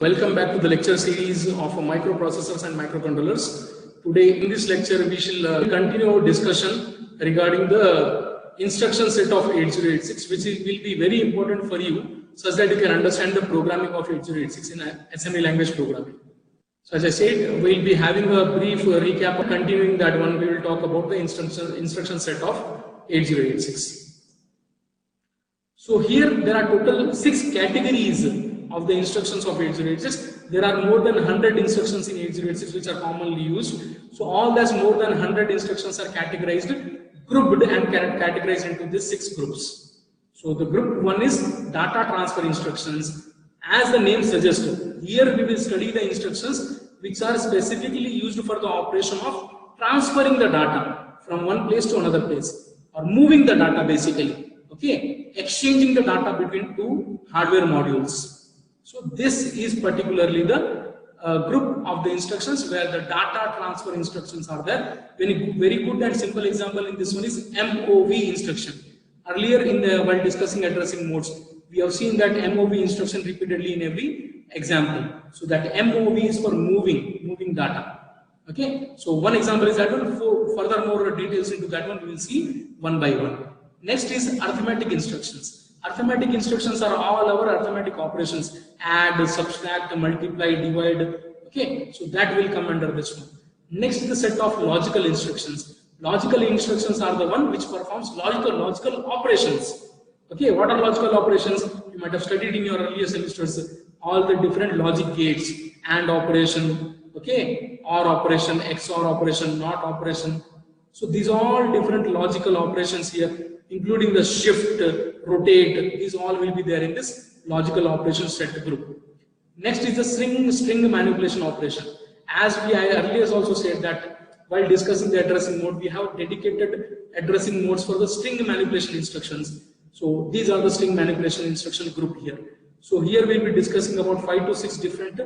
Welcome back to the lecture series of microprocessors and microcontrollers. Today in this lecture we shall continue our discussion regarding the instruction set of 8086, which will be very important for you such that you can understand the programming of 8086 in assembly language programming. So as I said, we will be having a brief recap. Continuing that one, we will talk about the instruction set of 8086. So here there are total 6 categories of the instructions of 8086. There are more than 100 instructions in 8086 which are commonly used. So all those more than 100 instructions are categorized, grouped and categorized into these 6 groups. So the group 1 is data transfer instructions. As the name suggests, here we will study the instructions which are specifically used for the operation of transferring the data from one place to another place, or moving the data basically, okay, exchanging the data between two hardware modules. So this is particularly the group of the instructions where the data transfer instructions are there. Very good and simple example in this one is MOV instruction. Earlier while discussing addressing modes, we have seen that MOV instruction repeatedly in every example. So that MOV is for moving data. Okay. So one example is that one. For furthermore details into that one, we will see one by one. Next is arithmetic instructions. Arithmetic instructions are all our arithmetic operations: add, subtract, multiply, divide. Okay. So that will come under this one. Next is the set of logical instructions. Logical instructions are the one which performs logical operations. Okay, what are logical operations? You might have studied in your earlier semesters all the different logic gates: AND operation, okay, OR operation, XOR operation, NOT operation. So these are all different logical operations here, including the shift, rotate. These all will be there in this logical operation set group. Next is the string manipulation operation. As I earlier also said that while discussing the addressing mode, we have dedicated addressing modes for the string manipulation instructions. So these are the string manipulation instruction group here. So here we will be discussing about 5 to 6 different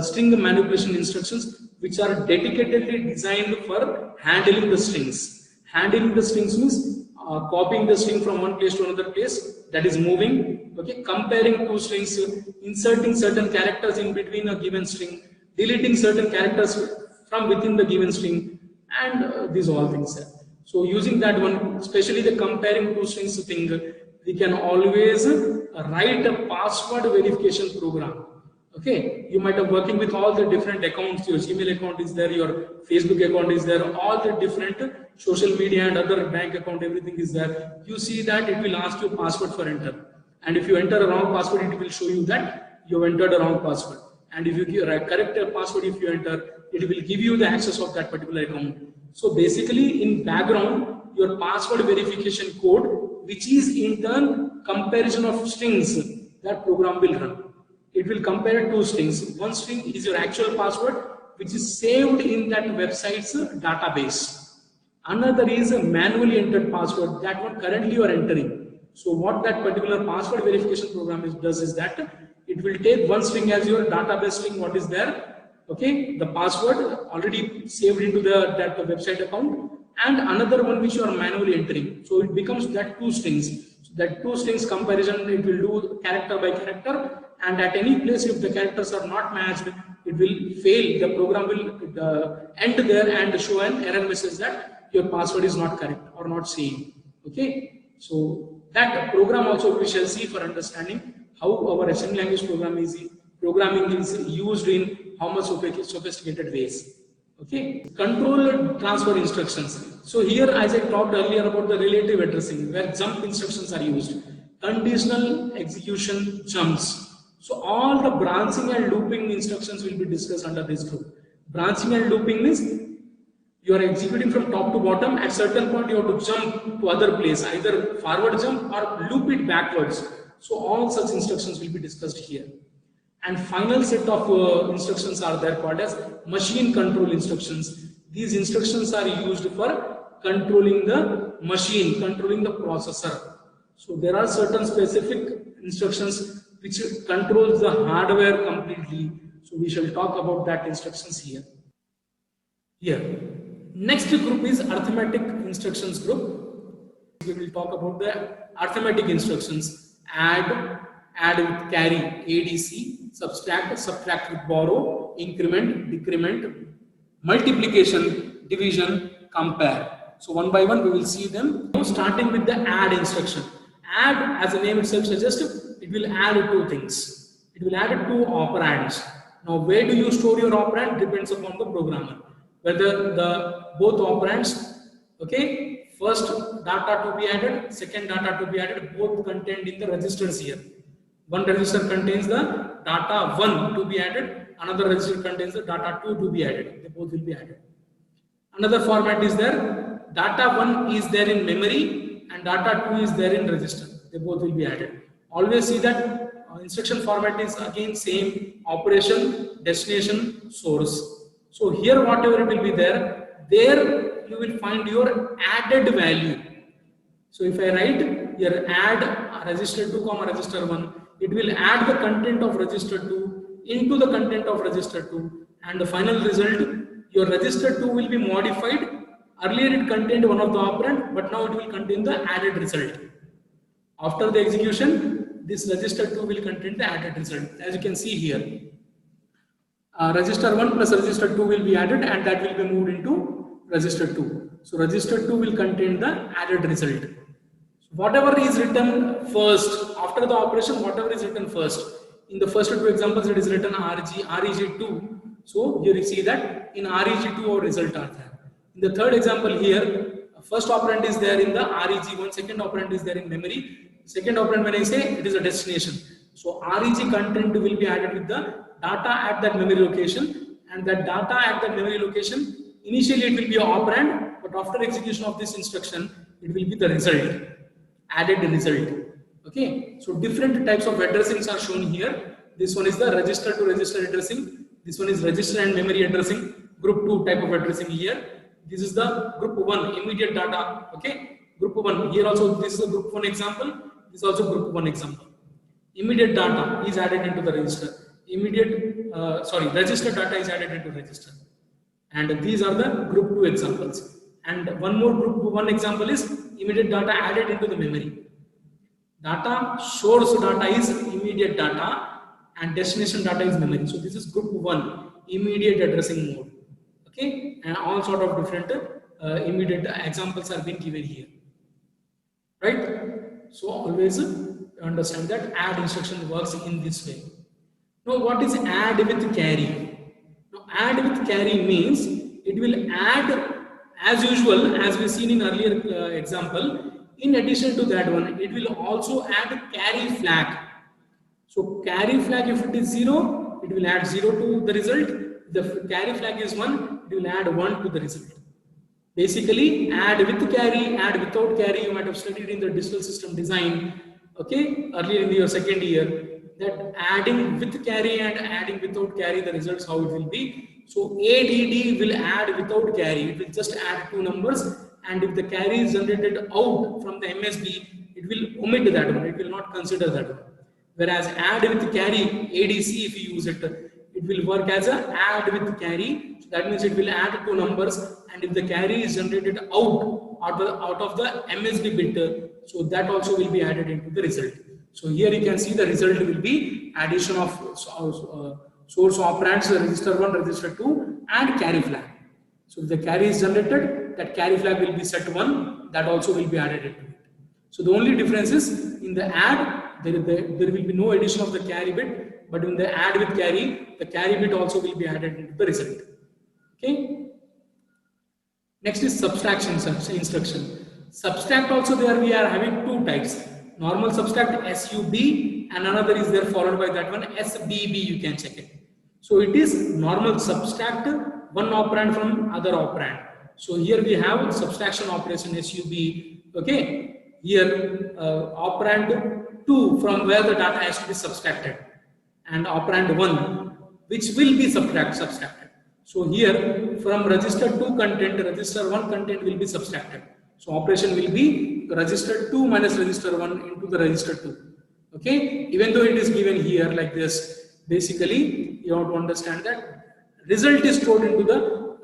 string manipulation instructions which are dedicatedly designed for handling the strings. Handling the strings means copying the string from one place to another place, that is moving, okay, comparing two strings, inserting certain characters in between a given string, deleting certain characters from within the given string, and these all things. So using that one, especially the comparing two strings thing, we can always write a password verification program. Okay, you might have working with all the different accounts. Your Gmail account is there, your Facebook account is there, all the different social media and other bank account, everything is there. You see that it will ask you password for enter, and if you enter a wrong password, it will show you that you have entered a wrong password. And if you give a correct password, if you enter, it will give you the access of that particular account. So basically in background, your password verification code, which is in turn comparison of strings, that program will run. It will compare two strings. One string is your actual password, which is saved in that website's database. Another is a manually entered password, that one currently you are entering. So what that particular password verification program does is that it will take one string as your database string, what is there, okay, the password already saved into that website account, and another one which you are manually entering. So it becomes that two strings. So that two strings comparison, it will do character by character, and at any place if the characters are not matched, it will fail. The program will end there and show an error message that your password is not correct or not same. Okay, so that program also we shall see for understanding how our assembly language programming is used in how much sophisticated ways. Okay, control transfer instructions. So here, as I talked earlier about the relative addressing, where jump instructions are used, conditional execution jumps. So all the branching and looping instructions will be discussed under this group. Branching and looping means you are executing from top to bottom. At certain point, you have to jump to other place, either forward jump or loop it backwards. So all such instructions will be discussed here. And final set of instructions are there called as machine control instructions. These instructions are used for controlling the machine, controlling the processor. So there are certain specific instructions which controls the hardware completely. So we shall talk about that instructions here. Next group is arithmetic instructions group. We will talk about the arithmetic instructions: add with carry, ADC, subtract, subtract with borrow, increment, decrement, multiplication, division, compare. So one by one we will see them. Now starting with the add instruction. Add, as the name itself suggests, it will add two things. It will add two operands. Now where do you store your operand depends upon the programmer. Whether the both operands, okay, first data to be added, second data to be added, both contained in the registers here. One register contains the data 1 to be added, another register contains the data 2 to be added. They both will be added. Another format is there, data 1 is there in memory and data 2 is there in register. They both will be added. Always see that instruction format is again same: operation, destination, source. So here whatever it will be there you will find your added value. So if I write here add register 2 comma register 1, it will add the content of register 2 into the content of register 2, and the final result, your register 2 will be modified. Earlier it contained one of the operand, but now it will contain the added result. After the execution, this register 2 will contain the added result. As you can see here, register 1 plus register 2 will be added, and that will be moved into register 2. So register 2 will contain the added result. So whatever is written first, after the operation, whatever is written first. In the first two examples, it is written reg2. So here you see that in reg2 our result are there. In the third example here, first operand is there in the reg1, second operand is there in memory. Second operand, when I say, it is a destination. So reg content will be added with the data at that memory location, and that data at that memory location, initially it will be an operand, but after execution of this instruction, it will be the result, added result. Okay, so different types of addressings are shown here. This one is the register to register addressing. This one is register and memory addressing. Group 2 type of addressing here. This is the group 1 immediate data. Okay, group 1 here also. This is a group 1 example. This is also group 1 example. Immediate data is added into the register. Register data is added into register. And these are the group 2 examples. And one more group 1 example is immediate data added into the memory. Data source data is immediate data and destination data is memory. So this is group 1 immediate addressing mode. Okay, and all sort of different immediate examples are being given here. Right? So always understand that add instruction works in this way. Now what is add with carry? Now add with carry means it will add as usual, as we seen in earlier example. In addition to that one, it will also add carry flag. So carry flag, if it is 0, it will add 0 to the result. If the carry flag is 1, it will add 1 to the result. Basically, add with carry, add without carry, you might have studied in the digital system design, okay, earlier in your second year, that adding with carry and adding without carry, the results how it will be. So ADD will add without carry, it will just add 2 numbers, and if the carry is generated out from the MSB, it will omit that one, it will not consider that one. Whereas add with carry, ADC, if you use it, it will work as a add with carry. So that means it will add 2 numbers, and if the carry is generated out of the MSB bit, so that also will be added into the result. So here you can see the result will be addition of source operands, register 1, register 2, and carry flag. So if the carry is generated, that carry flag will be set 1, that also will be added into it. So the only difference is in the add, there will be no addition of the carry bit, but in the add with carry, the carry bit also will be added into the result. Okay. Next is subtraction instruction. Subtract also, there we are having 2 types. Normal subtract SUB, and another is there followed by that one SBB, you can check it. So it is normal subtract one operand from other operand. So here we have subtraction operation SUB. Okay, here operand 2 from where the data has to be subtracted, and operand 1 which will be subtracted. So here from register 2 content, register 1 content will be subtracted. So operation will be register 2 minus register 1 into the register 2. Okay, even though it is given here like this, basically you have to understand that result is stored into the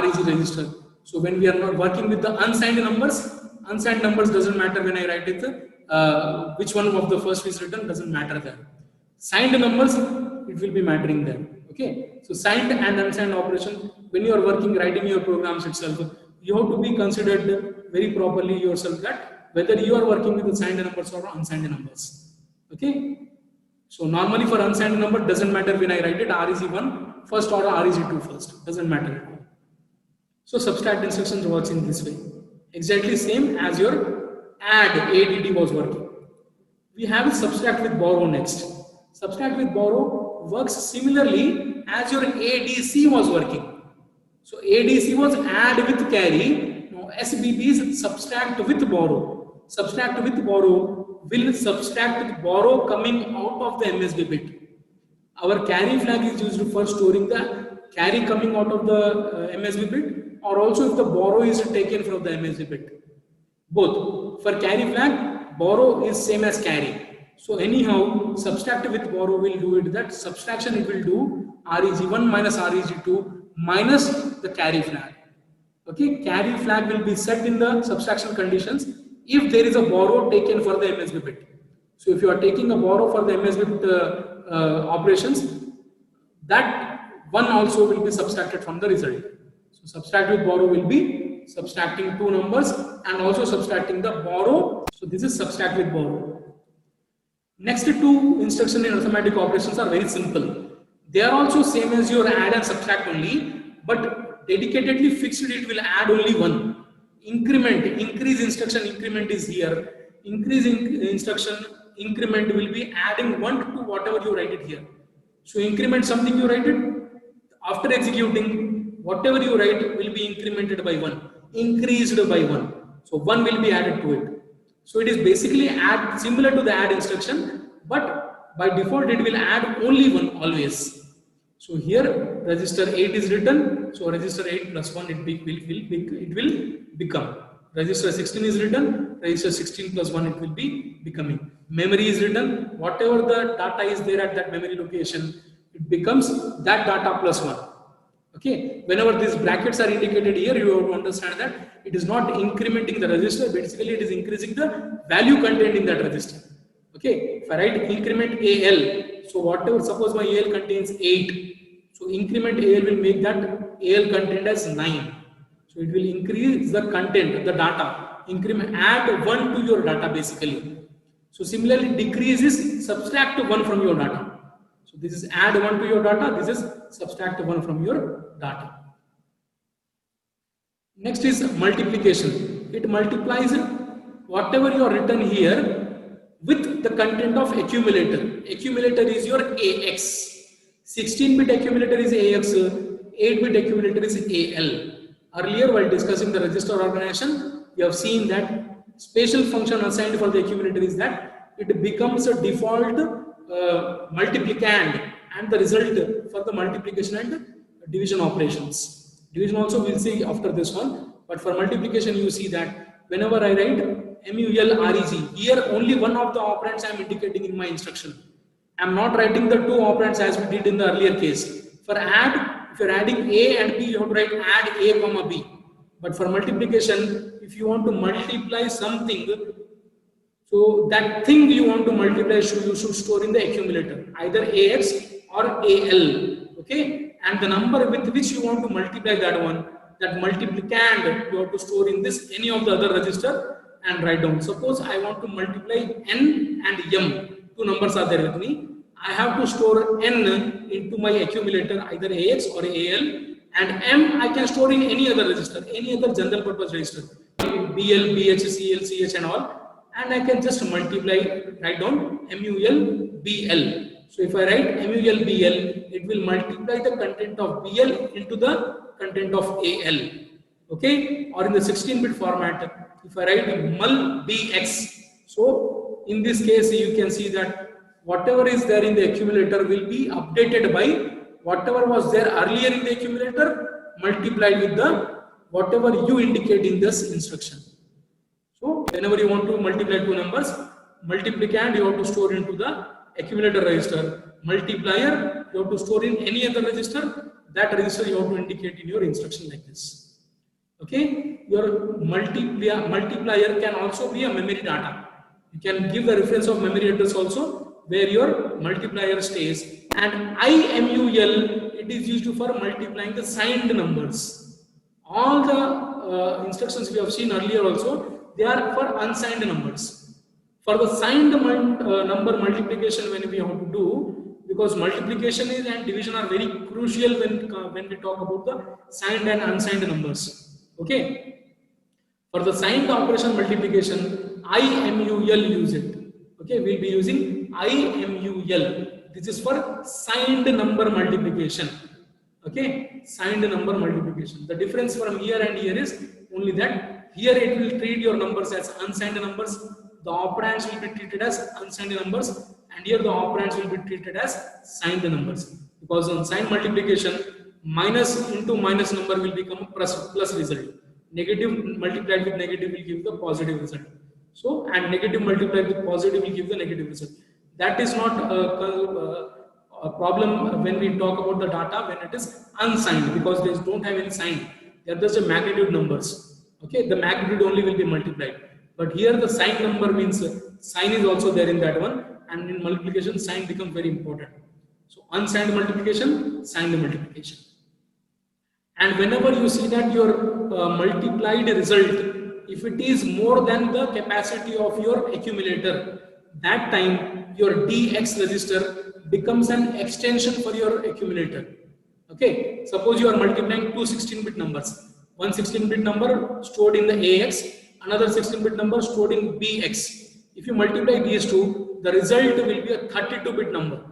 REG register. So when we are not working with the unsigned numbers doesn't matter when I write it. Which one of the first is written doesn't matter there. Signed numbers, it will be mattering there. Okay, so signed and unsigned operation, when you are working, writing your programs itself, you have to be considered very properly yourself that whether you are working with the signed numbers or unsigned numbers. Okay, so normally for unsigned number, doesn't matter when I write it, R is 1 first or R is 2 first, doesn't matter at all. So subtract instructions works in this way, exactly same as your add was working. We have subtract with borrow next. Subtract with borrow works similarly as your ADC was working. So ADC was add with carry. Now SBB is subtract with borrow. Subtract with borrow will subtract with borrow coming out of the MSB bit. Our carry flag is used for storing the carry coming out of the MSB bit, or also if the borrow is taken from the MSB bit. Both. For carry flag, borrow is same as carry. So anyhow, subtract with borrow will do it, that subtraction it will do REG1 minus REG2 minus the carry flag. Okay, carry flag will be set in the subtraction conditions if there is a borrow taken for the MSB bit. So if you are taking a borrow for the MSB bit operations, that one also will be subtracted from the result. So subtract with borrow will be subtracting two numbers and also subtracting the borrow. So this is subtract with borrow. Next two instructions in arithmetic operations are very simple. They are also same as your add and subtract only, but dedicatedly fixed it will add only one. Increment, increase instruction increment is here. Increase instruction increment will be adding 1 to whatever you write it here. So increment something you write it, after executing, whatever you write will be incremented by 1, increased by 1. So 1 will be added to it. So it is basically add similar to the add instruction, but by default it will add only 1 always. So here register 8 is written, so register 8 plus 1 it will become. Register 16 is written, register 16 plus 1 it will be becoming. Memory is written, whatever the data is there at that memory location, it becomes that data plus 1. Okay, whenever these brackets are indicated here, you have to understand that it is not incrementing the register, basically it is increasing the value contained in that register. Okay, if I write increment AL, so whatever, suppose my AL contains 8, so increment AL will make that AL contained as 9. So it will increase the content, the data, increment, add 1 to your data basically. So similarly, decrease is subtract 1 from your data. So this is add 1 to your data, this is subtract 1 from your data. Next is multiplication. It multiplies whatever you are written here with the content of accumulator. Accumulator is your AX. 16-bit accumulator is AX, 8-bit accumulator is AL. Earlier, while discussing the register organization, we have seen that special function assigned for the accumulator is that it becomes a default multiplicand and the result for the multiplication and division operations. Division also we'll see after this one, but for multiplication you see that whenever I write MULREG, here only one of the operands I am indicating in my instruction. I am not writing the two operands as we did in the earlier case. For add, if you are adding A and B, you have to write add A comma B. But for multiplication, if you want to multiply something, so that thing you want to multiply, you should store in the accumulator, either AX or AL. Okay, and the number with which you want to multiply that one, that multiplicand, you have to store in this any of the other register and write down. Suppose I want to multiply N and M. Two numbers are there with me. I have to store N into my accumulator, either AX or AL, and M I can store in any other register, any other general purpose register, BL, BH, CL, CH and all, and I can just multiply, write down MUL, BL. So if I write MUL, BL, it will multiply the content of BL into the content of AL. Okay, or in the 16-bit format, if I write mul BX, so in this case you can see that whatever is there in the accumulator will be updated by whatever was there earlier in the accumulator multiplied with the whatever you indicate in this instruction. So whenever you want to multiply two numbers, multiplicand you have to store into the accumulator register, multiplier you have to store in any other register, that register you have to indicate in your instruction like this. Okay, your multiplier can also be a memory data. You can give the reference of memory address also where your multiplier stays. And IMUL, it is used for multiplying the signed numbers. All the instructions we have seen earlier also, they are for unsigned numbers. For the signed number multiplication, when we have to do, because multiplication is and division are very crucial when we talk about the signed and unsigned numbers. Okay. For the signed operation multiplication, IMUL use it. Okay, we'll be using IMUL. This is for signed number multiplication. Okay, signed number multiplication. The difference from here and here is only that here it will treat your numbers as unsigned numbers. The operands will be treated as unsigned numbers, and here the operands will be treated as signed numbers. Because on signed multiplication, minus into minus number will become plus result. Negative multiplied with negative will give the positive result. So, and negative multiplied with positive will give the negative result. That is not a problem when we talk about the data when it is unsigned, because they don't have any sign. They are just a magnitude numbers. Okay, the magnitude only will be multiplied. But here the sign number means sign is also there in that one, and in multiplication sign becomes very important. So unsigned multiplication, signed multiplication. And whenever you see that your multiplied result, if it is more than the capacity of your accumulator, that time your DX register becomes an extension for your accumulator. Okay, suppose you are multiplying two 16-bit numbers. One 16-bit number stored in the AX, another 16-bit number stored in BX. If you multiply these two, the result will be a 32-bit number,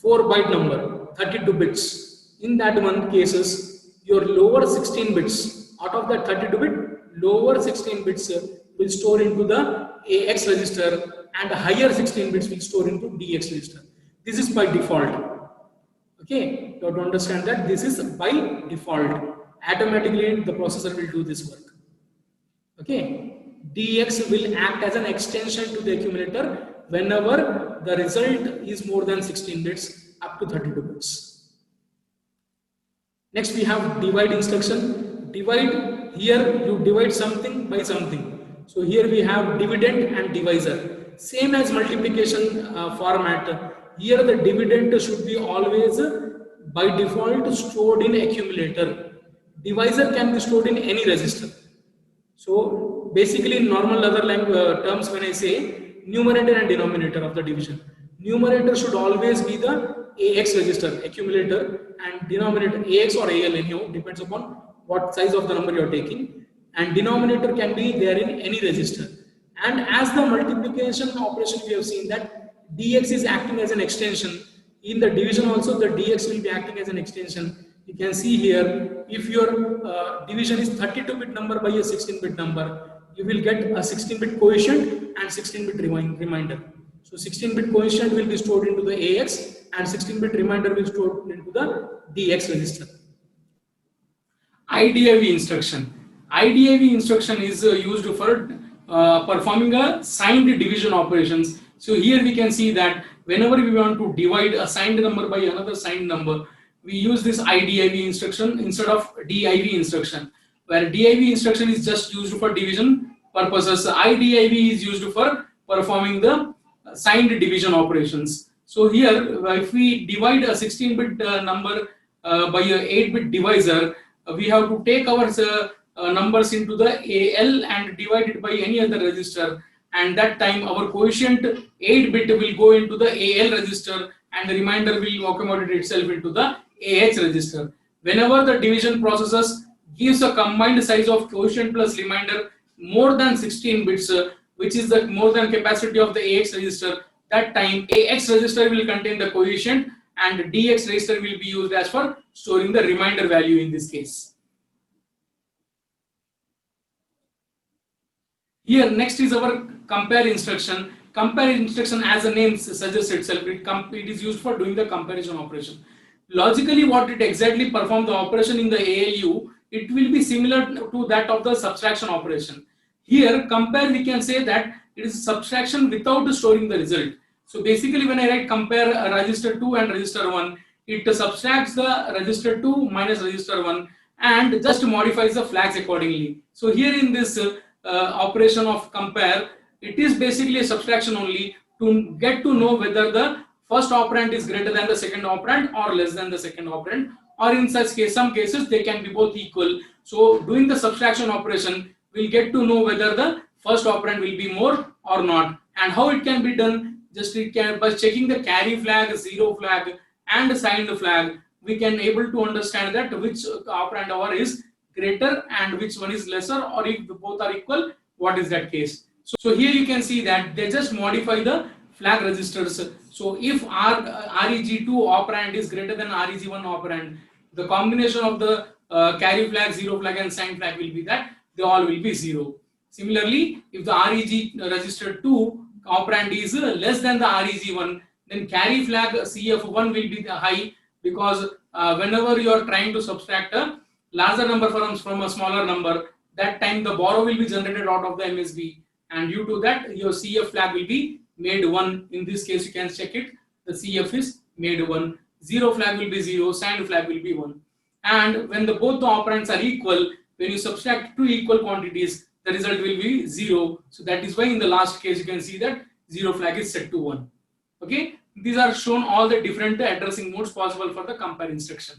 4-byte number, 32 bits. In that one cases, your lower 16 bits, out of that 32-bit, lower 16 bits will store into the AX register, and higher 16 bits will store into DX register. This is by default. Okay, you have to understand that this is by default. Automatically the processor will do this work. Okay, DX will act as an extension to the accumulator whenever the result is more than 16 bits up to 32 bits. Next we have divide instruction. Divide, here you divide something by something. So here we have dividend and divisor. Same as multiplication format. Here the dividend should be always by default stored in accumulator. Divisor can be stored in any register. So basically in normal other terms, when I say numerator and denominator of the division, numerator should always be the AX register, accumulator, and denominator AX or AL anyhow, depends upon what size of the number you are taking, and denominator can be there in any register. And as the multiplication operation, we have seen that DX is acting as an extension. In the division also, the DX will be acting as an extension. You can see here, if your division is 32-bit number by a 16-bit number, you will get a 16-bit quotient and 16-bit reminder. So 16-bit quotient will be stored into the AX and 16-bit reminder will be stored into the DX register. IDIV instruction. IDIV instruction is used for performing a signed division operations. So here we can see that whenever we want to divide a signed number by another signed number, we use this IDIV instruction instead of DIV instruction, where DIV instruction is just used for division purposes. IDIV is used for performing the signed division operations. So here, if we divide a 16-bit number by a 8-bit divisor, we have to take our numbers into the AL and divide it by any other register, and that time our quotient 8-bit will go into the AL register and the remainder will accommodate itself into the AX register. Whenever the division processes gives a combined size of quotient plus remainder more than 16 bits, which is the more than capacity of the AX register, that time AX register will contain the quotient and DX register will be used as for storing the remainder value in this case. Here next is our compare instruction. Compare instruction, as the name suggests itself, it is used for doing the comparison operation. Logically, what it exactly performs the operation in the ALU, it will be similar to that of the subtraction operation. Here, compare, we can say that it is subtraction without storing the result. So basically, when I write compare register 2 and register 1, it subtracts the register 2 minus register 1 and just modifies the flags accordingly. So here in this operation of compare, it is basically a subtraction only to get to know whether the first operand is greater than the second operand or less than the second operand, or in such case, some cases they can be both equal. So doing the subtraction operation, we'll get to know whether the first operand will be more or not. And how it can be done, just it can by checking the carry flag, zero flag and signed flag, we can able to understand that which operand our is greater and which one is lesser, or if both are equal, what is that case. So here you can see that they just modify the flag registers. So if REG2 operand is greater than REG1 operand, the combination of the carry flag, zero flag and sign flag will be that they all will be 0. Similarly, if the REG register 2 operand is less than the REG1, then carry flag CF1 will be the high, because whenever you are trying to subtract a larger number from a smaller number, that time the borrow will be generated out of the MSB, and due to that your CF flag will be made 1. In this case you can check it, the CF is made 1, zero flag will be 0, signed flag will be 1. And when both the operands are equal, when you subtract two equal quantities, the result will be 0. So that is why in the last case you can see that zero flag is set to 1. Okay, these are shown all the different addressing modes possible for the compare instruction.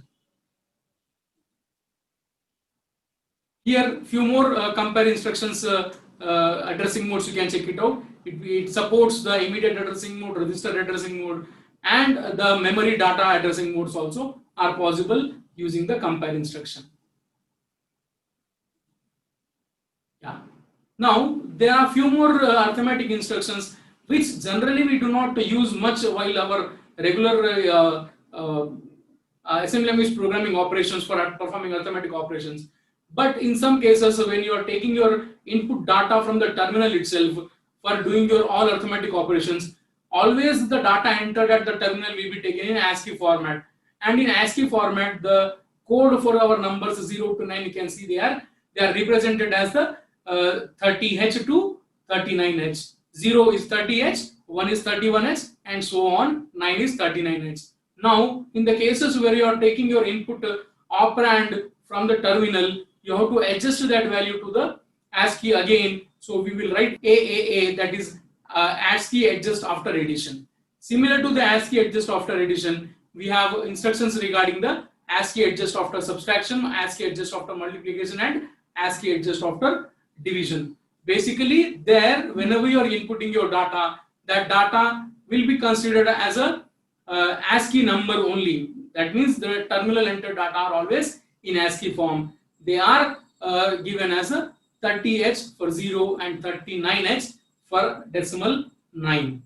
Here few more compare instructions addressing modes, you can check it out. It supports the immediate addressing mode, register addressing mode, and the memory data addressing modes also are possible using the compare instruction. Yeah. Now there are few more arithmetic instructions which generally we do not use much while our regular assembly language programming operations for performing arithmetic operations. But in some cases, when you are taking your input data from the terminal itself for doing your all arithmetic operations, always the data entered at the terminal will be taken in ASCII format. And in ASCII format, the code for our numbers 0 to 9, you can see they are represented as the 30H to 39H. 0 is 30H, 1 is 31H, and so on. 9 is 39H. Now, in the cases where you are taking your input operand from the terminal, you have to adjust that value to the ASCII again. So we will write AAA, that is ASCII adjust after addition. Similar to the ASCII adjust after addition, we have instructions regarding the ASCII adjust after subtraction, ASCII adjust after multiplication, and ASCII adjust after division. Basically, there, whenever you are inputting your data, that data will be considered as a ASCII number only. That means the terminal entered data are always in ASCII form. They are given as a 30H for 0 and 39H for decimal 9.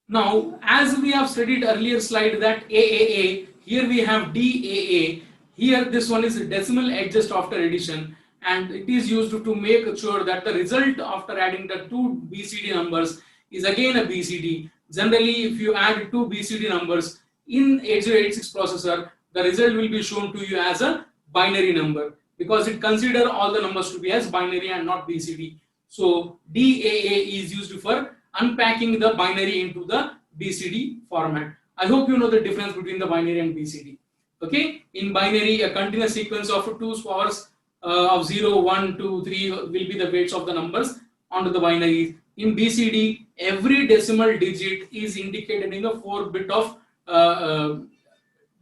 Now, as we have studied earlier slide that AAA, here we have DAA. Here this one is decimal adjust after addition, and it is used to make sure that the result after adding the two BCD numbers is again a BCD. Generally, if you add two BCD numbers in 8086 processor, the result will be shown to you as a binary number, because it considers all the numbers to be as binary and not BCD. So DAA is used for unpacking the binary into the BCD format. I hope you know the difference between the binary and BCD. Okay, in binary, a continuous sequence of 2's powers of 0, 1, 2, 3 will be the weights of the numbers onto the binary. In BCD, every decimal digit is indicated in the 4-bit of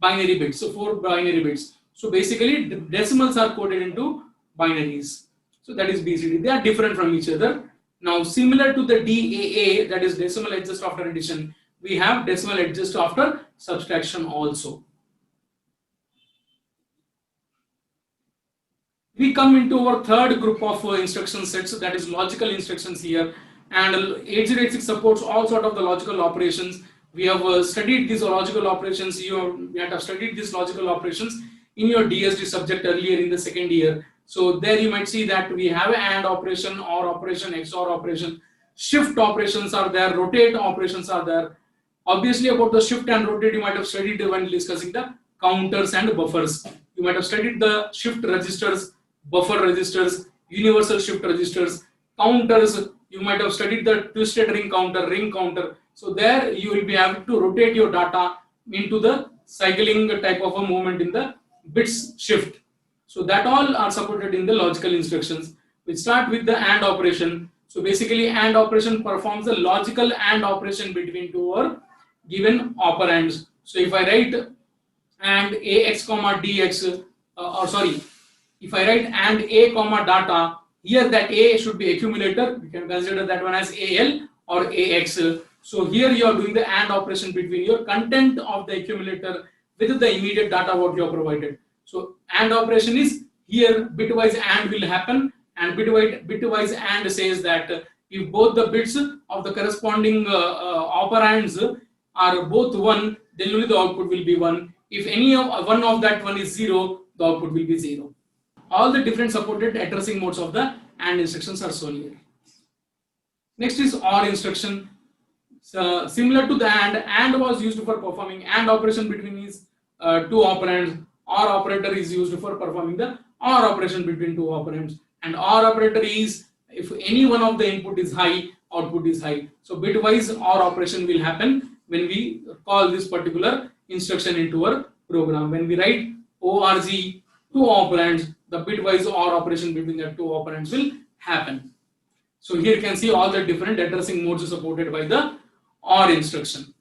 binary bits. So 4 binary bits. So basically, the decimals are coded into binaries. So that is BCD. They are different from each other. Now, similar to the DAA, that is decimal adjust after addition, we have decimal adjust after subtraction also. We come into our third group of instruction sets, so that is logical instructions here. And 8086 supports all sort of the logical operations. We have studied these logical operations. You might have studied these logical operations in your DSD subject earlier in the second year. So there you might see that we have an AND operation, OR operation, XOR operation, shift operations are there, rotate operations are there. Obviously, about the shift and rotate, you might have studied when discussing the counters and buffers. You might have studied the shift registers, buffer registers, universal shift registers, counters. You might have studied the twisted ring counter. So there you will be able to rotate your data into the cycling type of a movement in the bits shift. So that all are supported in the logical instructions. We start with the AND operation. So basically, AND operation performs the logical AND operation between two or given operands. So if I write and ax comma dx, or sorry, if I write and a comma data, here that a should be accumulator. We can consider that one as al or ax. So here you are doing the AND operation between your content of the accumulator with the immediate data what you have provided. So AND operation is here bitwise AND will happen, and bitwise AND says that if both the bits of the corresponding operands are both 1, then only the output will be 1. If any of one of that one is 0, the output will be 0. All the different supported addressing modes of the AND instructions are shown here. Next is OR instruction. So, similar to the AND was used for performing AND operation between these two operands. OR operator is used for performing the OR operation between two operands. And OR operator is if any one of the input is high, output is high. So bitwise OR operation will happen when we call this particular instruction into our program. When we write ORG two operands, the bitwise OR operation between the two operands will happen. So here you can see all the different addressing modes supported by the OR instruction.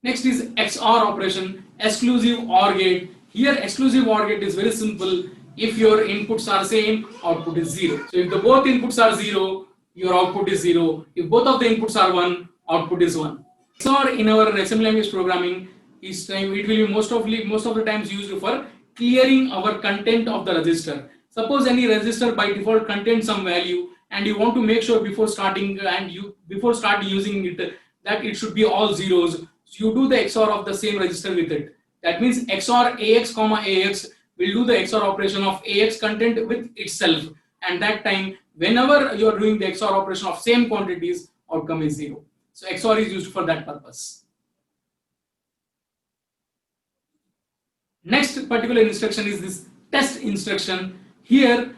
Next is XOR operation, exclusive OR gate. Here exclusive OR gate is very simple. If your inputs are same, output is 0. So if the both inputs are 0, your output is 0. If both of the inputs are 1, output is 1. XOR in our assembly language programming is it will be most of the times used for clearing our content of the register. Suppose any register by default contains some value, and you want to make sure before starting using it that it should be all zeros. So you do the XOR of the same register with it. That means XOR AX comma AX will do the XOR operation of AX content with itself, and that time whenever you are doing the XOR operation of same quantities, outcome is 0. So XOR is used for that purpose. Next particular instruction is this test instruction. Here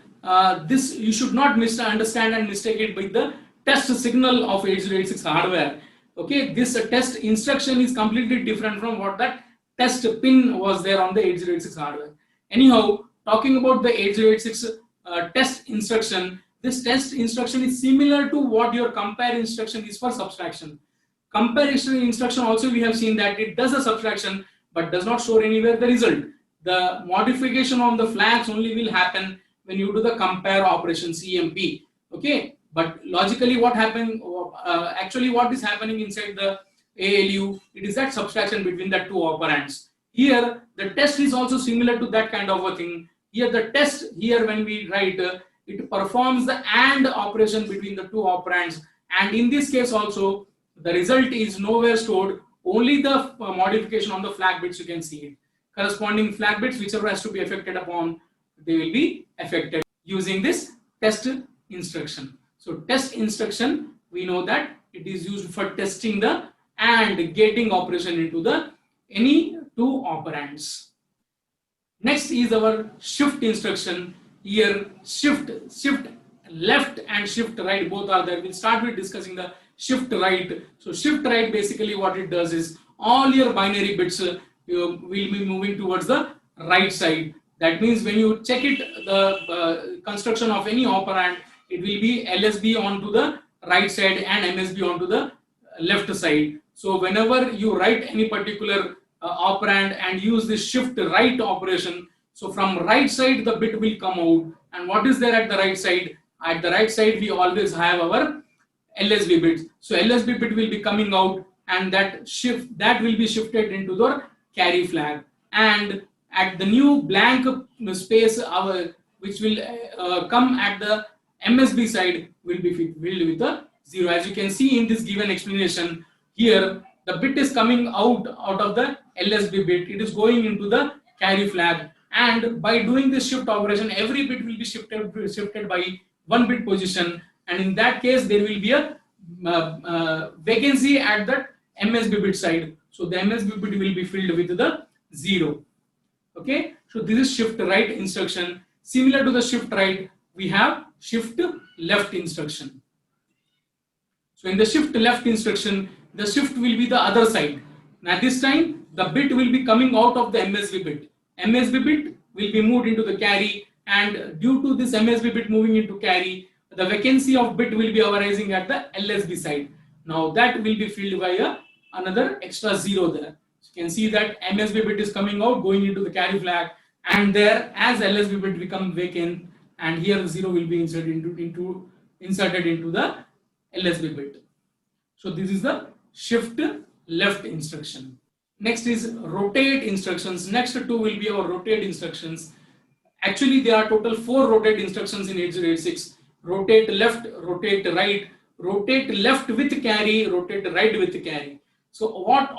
this you should not misunderstand and mistake it with the test signal of 8086 hardware. Okay, this test instruction is completely different from what that test pin was there on the 8086 hardware. Anyhow, talking about the 8086 test instruction, this test instruction is similar to what your compare instruction is for subtraction. Compare instruction also we have seen that it does a subtraction but does not show anywhere the result. The modification on the flags only will happen when you do the compare operation CMP. Okay, but logically what happened, actually what is happening inside the ALU, it is that subtraction between the two operands. Here the test is also similar to that kind of a thing. Here the test, here when we write, it performs the AND operation between the two operands, and in this case also the result is nowhere stored, only the modification on the flag bits you can see it. Corresponding flag bits whichever has to be affected upon, they will be affected using this test instruction. So test instruction, we know that it is used for testing the AND gating operation into the any two operands. Next is our shift instruction. Here shift left and shift right both are there. We'll start with discussing the shift right. So shift right basically what it does is all your binary bits will be moving towards the right side. That means when you check it, the construction of any operand, it will be LSB onto the right side and MSB onto the left side. So whenever you write any particular operand and use this shift right operation, so from right side the bit will come out, and what is there at the right side? At the right side we always have our LSB bits. So LSB bit will be coming out, and that will be shifted into the carry flag, and at the new blank space which will come at the MSB side will be filled with a 0. As you can see in this given explanation, here the bit is coming out of the LSB bit, it is going into the carry flag, and by doing this shift operation every bit will be shifted by 1 bit position, and in that case there will be a vacancy at the MSB bit side. So the MSB bit will be filled with the 0. Okay, so this is shift right instruction. Similar to the shift right, we have shift left instruction. So in the shift left instruction, the shift will be the other side. Now this time the bit will be coming out of the MSB bit. MSB bit will be moved into the carry, and due to this MSB bit moving into carry, the vacancy of bit will be arising at the LSB side. Now that will be filled by another extra 0 there. So you can see that MSB bit is coming out, going into the carry flag, and there as LSB bit become vacant, and here the 0 will be inserted into the LSB bit. So this is the shift left instruction. Next is rotate instructions. Next two will be our rotate instructions. Actually, there are total 4 rotate instructions in 8086. Rotate left, rotate right, rotate left with carry, rotate right with carry. So what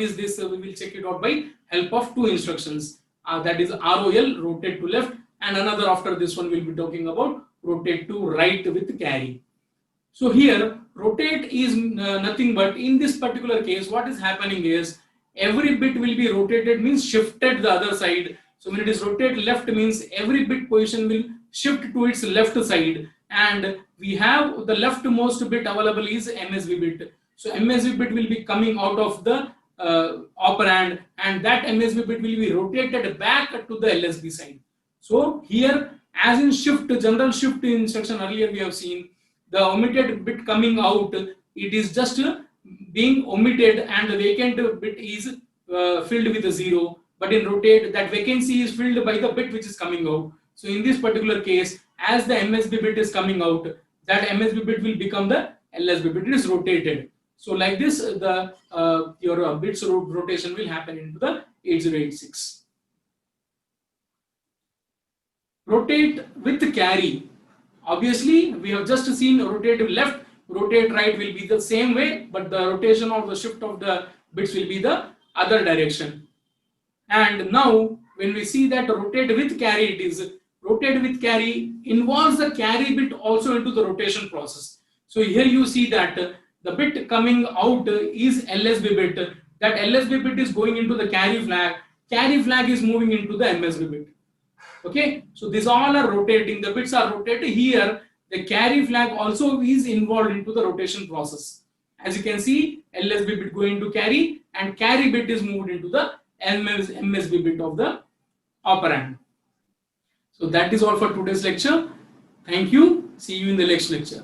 is this? We will check it out by help of 2 instructions. That is ROL, rotate to left, and another after this one we'll be talking about rotate to right with carry. So here rotate is nothing but, in this particular case what is happening is every bit will be rotated, means shifted the other side. So when it is rotate left means every bit position will shift to its left side, and we have the leftmost bit available is MSB bit. So MSB bit will be coming out of the operand, and that MSB bit will be rotated back to the LSB side. So here, as in shift, general shift instruction earlier we have seen, the omitted bit coming out, it is just being omitted and the vacant bit is filled with a 0. But in rotate, that vacancy is filled by the bit which is coming out. So in this particular case, as the MSB bit is coming out, that MSB bit will become the LSB bit. It is rotated. So like this, the your bits rotation will happen into the 8086. Rotate with carry. Obviously, we have just seen rotate left, rotate right will be the same way, but the rotation of the shift of the bits will be the other direction. And now, when we see that rotate with carry, it is rotate with carry involves the carry bit also into the rotation process. So here you see that the bit coming out is LSB bit. That LSB bit is going into the carry flag. Carry flag is moving into the MSB bit. Okay, so these all are rotating, the bits are rotated. Here the carry flag also is involved into the rotation process. As you can see, LSB bit going to carry, and carry bit is moved into the MSB bit of the operand. So that is all for today's lecture. Thank you. See you in the next lecture.